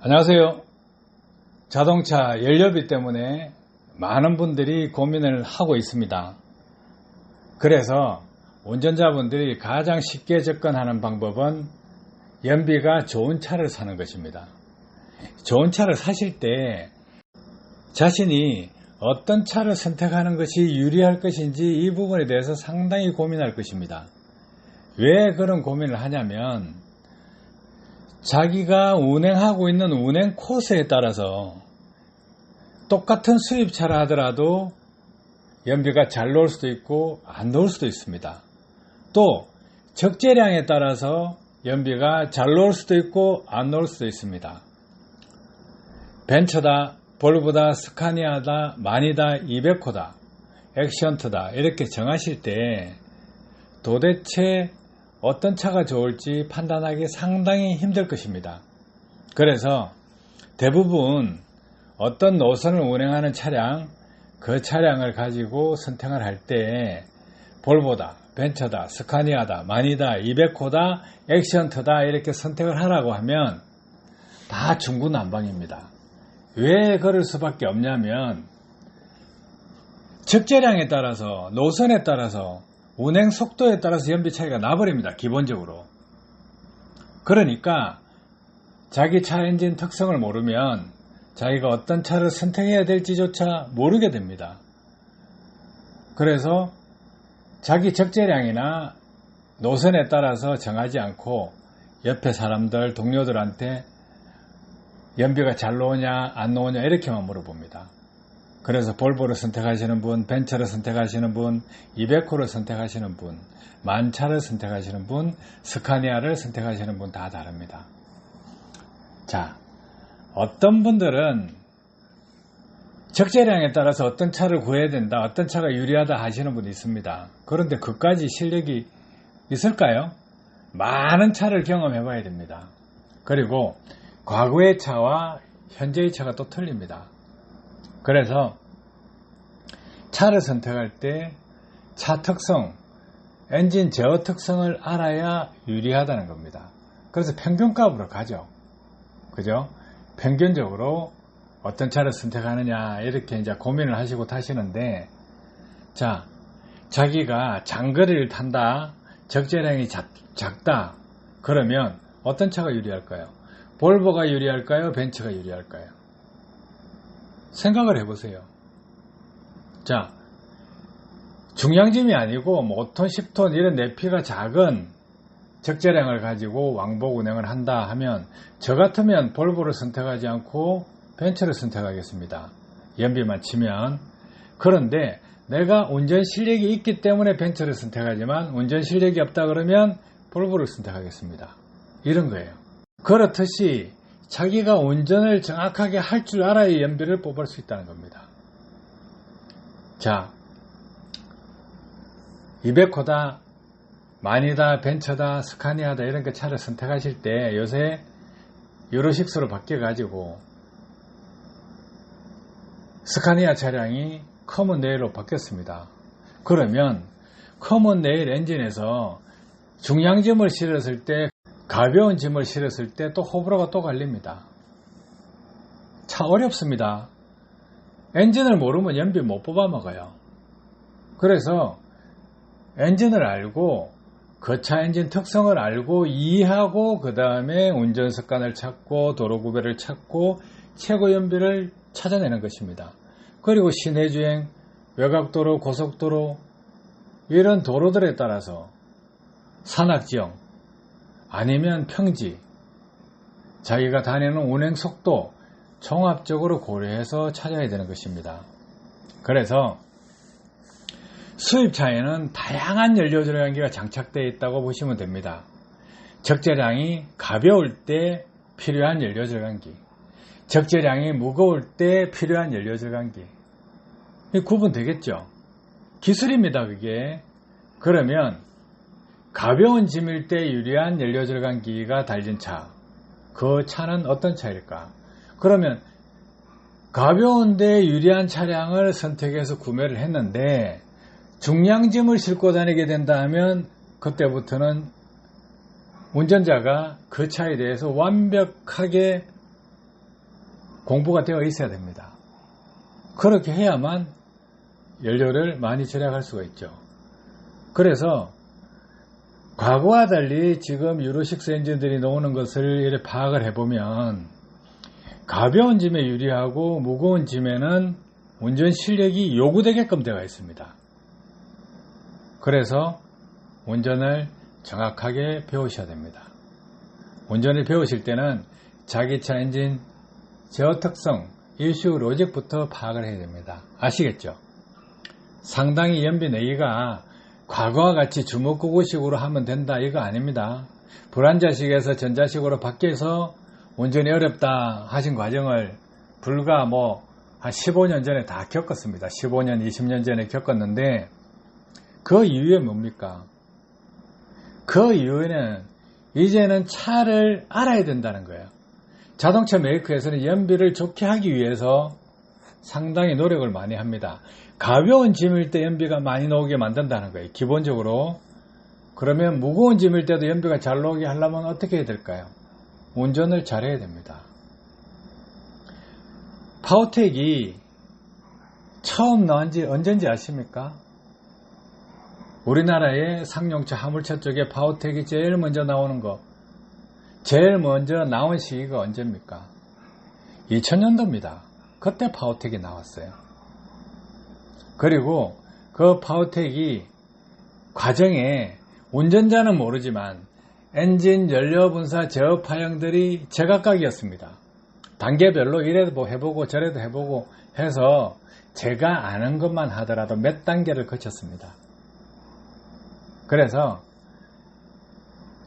안녕하세요. 자동차 연료비 때문에 많은 분들이 고민을 하고 있습니다. 그래서 운전자분들이 가장 쉽게 접근하는 방법은 연비가 좋은 차를 사는 것입니다. 좋은 차를 사실 때 자신이 어떤 차를 선택하는 것이 유리할 것인지 이 부분에 대해서 상당히 고민할 것입니다. 왜 그런 고민을 하냐면 자기가 운행하고 있는 운행 코스에 따라서 똑같은 수입차라 하더라도 연비가 잘 나올 수도 있고 안 나올 수도 있습니다. 또 적재량에 따라서 연비가 잘 나올 수도 있고 안 나올 수도 있습니다. 벤처다, 볼보다, 스카니아다, 마니다, 이베코다, 액션트다 이렇게 정하실 때 도대체 어떤 차가 좋을지 판단하기 상당히 힘들 것입니다. 그래서 대부분 어떤 노선을 운행하는 차량, 그 차량을 가지고 선택을 할 때 볼보다, 벤처다, 스카니아다, 마니다, 이베코다, 액션트다 이렇게 선택을 하라고 하면 다 중구난방입니다. 왜 그럴 수밖에 없냐면 적재량에 따라서, 노선에 따라서, 운행 속도에 따라서 연비 차이가 나버립니다. 기본적으로. 그러니까 자기 차 엔진 특성을 모르면 자기가 어떤 차를 선택해야 될지조차 모르게 됩니다. 그래서 자기 적재량이나 노선에 따라서 정하지 않고 옆에 사람들, 동료들한테 연비가 잘 나오냐 안 나오냐 이렇게만 물어봅니다. 그래서 볼보를 선택하시는 분, 벤처를 선택하시는 분, 이베코를 선택하시는 분, 만차를 선택하시는 분, 스카니아를 선택하시는 분 다 다릅니다. 자, 어떤 분들은 적재량에 따라서 어떤 차를 구해야 된다, 어떤 차가 유리하다 하시는 분이 있습니다. 그런데 그까지 실력이 있을까요? 많은 차를 경험해 봐야 됩니다. 그리고 과거의 차와 현재의 차가 또 틀립니다. 그래서 차를 선택할 때 차 특성, 엔진 제어 특성을 알아야 유리하다는 겁니다. 그래서 평균값으로 가죠. 그죠? 평균적으로 어떤 차를 선택하느냐 이렇게 이제 고민을 하시고 타시는데, 자, 자기가 장거리를 탄다, 적재량이 작다, 그러면 어떤 차가 유리할까요? 볼보가 유리할까요? 벤츠가 유리할까요? 생각을 해보세요. 자, 중량짐이 아니고 5톤, 10톤 이런 내피가 작은 적재량을 가지고 왕복 운행을 한다 하면 저 같으면 볼보를 선택하지 않고 벤츠를 선택하겠습니다. 연비만 치면. 그런데 내가 운전 실력이 있기 때문에 벤츠를 선택하지만 운전 실력이 없다 그러면 볼보를 선택하겠습니다. 이런 거예요. 그렇듯이 자기가 운전을 정확하게 할 줄 알아야 연비를 뽑을 수 있다는 겁니다. 자, 이베코다, 마니다, 벤처다, 스카니아다 이런 그 차를 선택하실 때 요새 유로6로 바뀌어가지고 스카니아 차량이 커먼 레일로 바뀌었습니다. 그러면 커먼 레일 엔진에서 중량짐을 실었을 때, 가벼운 짐을 실었을 때 또 호불호가 또 갈립니다. 차 어렵습니다. 엔진을 모르면 연비 못 뽑아 먹어요. 그래서 엔진을 알고 그 차 엔진 특성을 알고 이해하고 그 다음에 운전 습관을 찾고 도로 구별을 찾고 최고 연비를 찾아내는 것입니다. 그리고 시내주행, 외곽도로, 고속도로 이런 도로들에 따라서 산악지형 아니면 평지, 자기가 다니는 운행 속도 종합적으로 고려해서 찾아야 되는 것입니다. 그래서 수입차에는 다양한 연료절감기가 장착되어 있다고 보시면 됩니다. 적재량이 가벼울 때 필요한 연료절감기, 적재량이 무거울 때 필요한 연료절감기. 구분되겠죠? 기술입니다, 그게. 그러면 가벼운 짐일 때 유리한 연료절감기가 달린 차, 그 차는 어떤 차일까? 그러면 가벼운데 유리한 차량을 선택해서 구매를 했는데 중량짐을 싣고 다니게 된다 하면 그때부터는 운전자가 그 차에 대해서 완벽하게 공부가 되어 있어야 됩니다. 그렇게 해야만 연료를 많이 절약할 수가 있죠. 그래서 과거와 달리 지금 유로6 엔진들이 나오는 것을 이렇게 파악을 해보면 가벼운 짐에 유리하고 무거운 짐에는 운전 실력이 요구되게끔 되어 있습니다. 그래서 운전을 정확하게 배우셔야 됩니다. 운전을 배우실 때는 자기차 엔진 제어 특성, 이슈 로직부터 파악을 해야 됩니다. 아시겠죠? 상당히 연비 내기가 과거와 같이 주먹구구식으로 하면 된다 이거 아닙니다. 불안자식에서 전자식으로 바뀌어서 운전이 어렵다 하신 과정을 불과 한 15년 전에 다 겪었습니다. 15년, 20년 전에 겪었는데 그 이유에 뭡니까? 그 이유에는 이제는 차를 알아야 된다는 거예요. 자동차 메이커에서는 연비를 좋게 하기 위해서 상당히 노력을 많이 합니다. 가벼운 짐일 때 연비가 많이 나오게 만든다는 거예요. 기본적으로. 그러면 무거운 짐일 때도 연비가 잘 나오게 하려면 어떻게 해야 될까요? 운전을 잘해야 됩니다. 파워텍이 처음 나온 지 언젠지 아십니까? 우리나라의 상용차 화물차 쪽에 파워텍이 제일 먼저 나오는 거, 제일 먼저 나온 시기가 언제입니까? 2000년도입니다. 그때 파워텍이 나왔어요. 그리고 그 파워텍이 과정에 운전자는 모르지만 엔진 연료 분사 제어 파형들이 제각각이었습니다. 단계별로 이래도 해보고 저래도 해보고 해서 제가 아는 것만 하더라도 몇 단계를 거쳤습니다. 그래서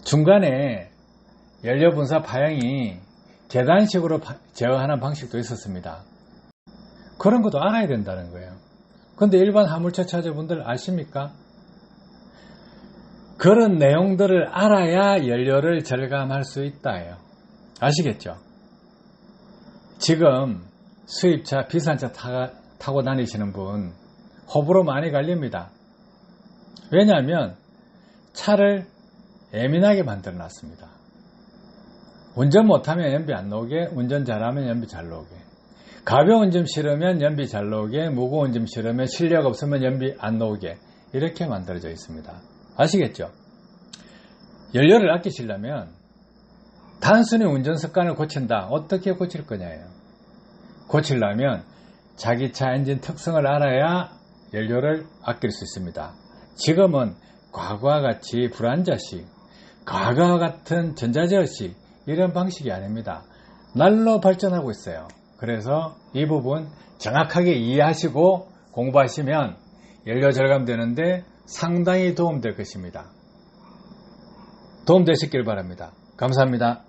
중간에 연료 분사 파형이 계단식으로 제어하는 방식도 있었습니다. 그런 것도 알아야 된다는 거예요. 근데 일반 화물차 차주분들 아십니까? 그런 내용들을 알아야 연료를 절감할 수 있다예요. 아시겠죠? 지금 수입차, 비싼 차 타고 다니시는 분 호불호 많이 갈립니다. 왜냐하면 차를 예민하게 만들어 놨습니다. 운전 못하면 연비 안 나오게, 운전 잘하면 연비 잘 나오게, 가벼운 짐 실으면 연비 잘 나오게, 무거운 짐 실으면 실력 없으면 연비 안 나오게, 이렇게 만들어져 있습니다. 아시겠죠? 연료를 아끼시려면 단순히 운전 습관을 고친다. 어떻게 고칠 거냐예요. 고치려면 자기 차 엔진 특성을 알아야 연료를 아낄 수 있습니다. 지금은 과거와 같이 불안자식, 과거와 같은 전자제어식 이런 방식이 아닙니다. 날로 발전하고 있어요. 그래서 이 부분 정확하게 이해하시고 공부하시면 연료 절감되는데 상당히 도움될 것입니다. 도움되시길 바랍니다. 감사합니다.